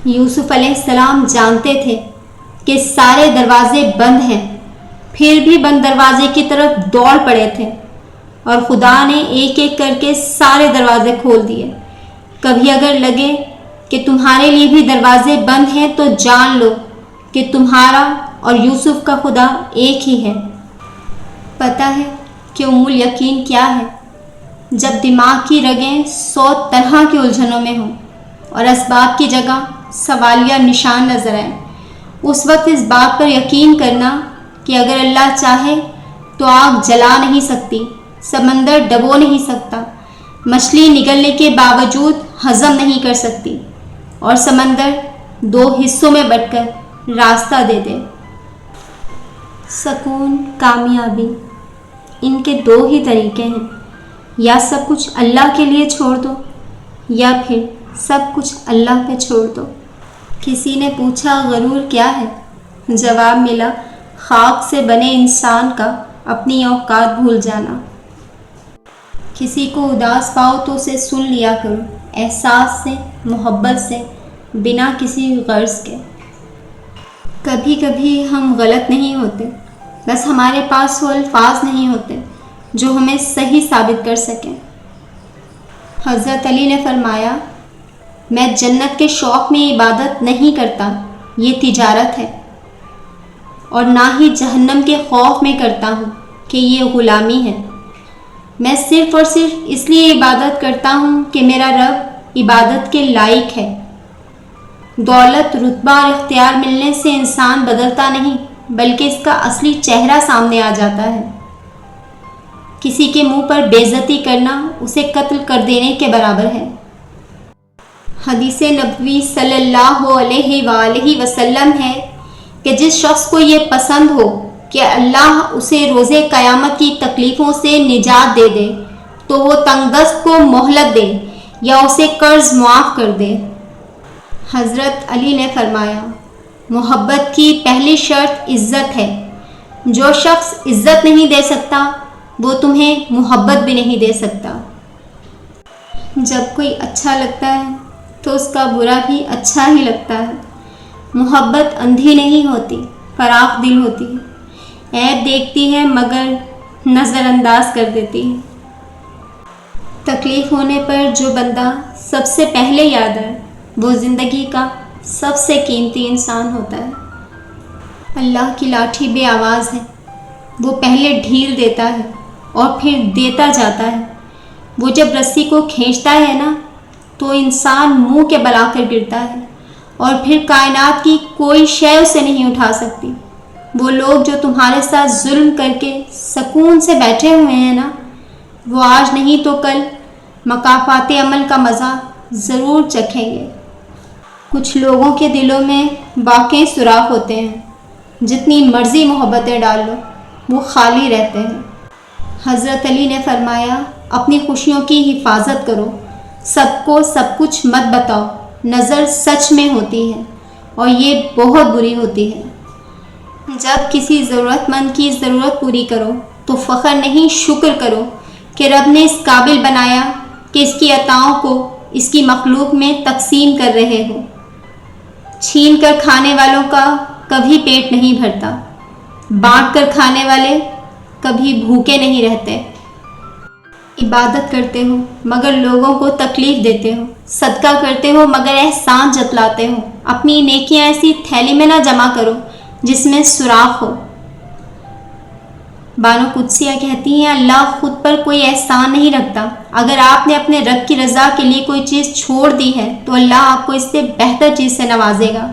یوسف علیہ السلام جانتے تھے کہ سارے دروازے بند ہیں، پھر بھی بند دروازے کی طرف دوڑ پڑے تھے، اور خدا نے ایک ایک کر کے سارے دروازے کھول دیے۔ کبھی اگر لگے کہ تمہارے لیے بھی دروازے بند ہیں تو جان لو کہ تمہارا اور یوسف کا خدا ایک ہی ہے۔ پتہ ہے کہ ام الیقین کیا ہے؟ جب دماغ کی رگیں 100 طرح کی الجھنوں میں ہوں اور اسباب کی جگہ سوالیہ نشان نظر آئیں، اس وقت اس بات پر یقین کرنا کہ اگر اللہ چاہے تو آگ جلا نہیں سکتی، سمندر ڈبو نہیں سکتا، مچھلی نگلنے کے باوجود ہضم نہیں کر سکتی، اور سمندر 2 حصوں میں بٹ کر راستہ دے دے۔ سکون، کامیابی، ان کے 2 ہی طریقے ہیں، یا سب کچھ اللہ کے لیے چھوڑ دو یا پھر سب کچھ اللہ پہ چھوڑ دو۔ کسی نے پوچھا غرور کیا ہے؟ جواب ملا خاک سے بنے انسان کا اپنی اوقات بھول جانا۔ کسی کو اداس پاؤ تو اسے سن لیا کرو، احساس سے، محبت سے، بنا کسی غرض کے۔ کبھی کبھی ہم غلط نہیں ہوتے، بس ہمارے پاس وہ الفاظ نہیں ہوتے جو ہمیں صحیح ثابت کر سکیں۔ حضرت علی نے فرمایا، میں جنت کے شوق میں عبادت نہیں کرتا، یہ تجارت ہے، اور نہ ہی جہنم کے خوف میں کرتا ہوں کہ یہ غلامی ہے۔ میں صرف اور صرف اس لیے عبادت کرتا ہوں کہ میرا رب عبادت کے لائق ہے۔ دولت، رتبہ اور اختیار ملنے سے انسان بدلتا نہیں، بلکہ اس کا اصلی چہرہ سامنے آ جاتا ہے۔ کسی کے منہ پر بے عزتی کرنا اسے قتل کر دینے کے برابر ہے۔ حدیث نبوی صلی اللہ علیہ وآلہ وسلم ہے کہ جس شخص کو یہ پسند ہو کہ اللہ اسے روز قیامت کی تکلیفوں سے نجات دے دے تو وہ تنگ دست کو مہلت دے یا اسے قرض معاف کر دے۔ حضرت علی نے فرمایا، محبت کی پہلی شرط عزت ہے۔ جو شخص عزت نہیں دے سکتا وہ تمہیں محبت بھی نہیں دے سکتا۔ جب کوئی اچھا لگتا ہے تو اس کا برا بھی اچھا ہی لگتا ہے۔ محبت اندھی نہیں ہوتی، فراخ دل ہوتی ہے، عیب دیکھتی ہے مگر نظر انداز کر دیتی ہے۔ تکلیف ہونے پر جو بندہ سب سے پہلے یاد آئے وہ زندگی کا سب سے قیمتی انسان ہوتا ہے۔ اللہ کی لاٹھی بے آواز ہے، وہ پہلے ڈھیل دیتا ہے اور پھر دیتا جاتا ہے۔ وہ جب رسی کو کھینچتا ہے نا تو انسان منہ کے بل آ کر گرتا ہے، اور پھر کائنات کی کوئی شے اسے نہیں اٹھا سکتی۔ وہ لوگ جو تمہارے ساتھ ظلم کر کے سکون سے بیٹھے ہوئے ہیں نا، وہ آج نہیں تو کل مکافات عمل کا مزہ ضرور چکھیں گے۔ کچھ لوگوں کے دلوں میں واقعی سوراخ ہوتے ہیں، جتنی مرضی محبتیں ڈال لو وہ خالی رہتے ہیں۔ حضرت علی نے فرمایا، اپنی خوشیوں کی حفاظت کرو، سب کو سب کچھ مت بتاؤ۔ نظر سچ میں ہوتی ہے اور یہ بہت بری ہوتی ہے۔ جب کسی ضرورت مند کی ضرورت پوری کرو تو فخر نہیں، شکر کرو کہ رب نے اس قابل بنایا کہ اس کی عطاؤں کو اس کی مخلوق میں تقسیم کر رہے ہو۔ چھین کر کھانے والوں کا کبھی پیٹ نہیں بھرتا، بانٹ کر کھانے والے کبھی بھوکے نہیں رہتے۔ عبادت کرتے ہو مگر لوگوں کو تکلیف دیتے ہو، صدقہ کرتے ہو مگر احسان جتلاتے ہو۔ اپنی نیکیاں ایسی تھیلی میں نہ جمع کرو جس میں سوراخ ہو۔ بانو قدسیہ کہتی ہیں، اللہ خود پر کوئی احسان نہیں رکھتا۔ اگر آپ نے اپنے رب کی رضا کے لیے کوئی چیز چھوڑ دی ہے تو اللہ آپ کو اس سے بہتر چیز سے نوازے گا۔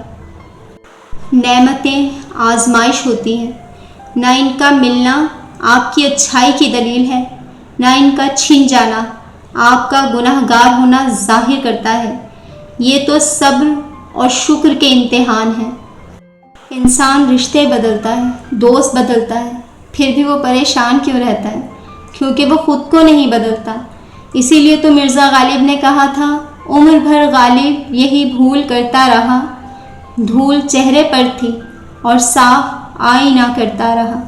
نعمتیں آزمائش ہوتی ہیں، نہ ان کا ملنا آپ کی اچھائی کی دلیل ہے، نہ ان کا چھن جانا آپ کا گناہ گار ہونا ظاہر کرتا ہے۔ یہ تو صبر اور شکر کے امتحان ہیں۔ انسان رشتے بدلتا ہے، دوست بدلتا ہے، پھر بھی وہ پریشان کیوں رہتا ہے؟ کیونکہ وہ خود کو نہیں بدلتا۔ اسی لیے تو مرزا غالب نے کہا تھا، عمر بھر غالب یہی بھول کرتا رہا، دھول چہرے پر تھی اور صاف آئینہ کرتا رہا۔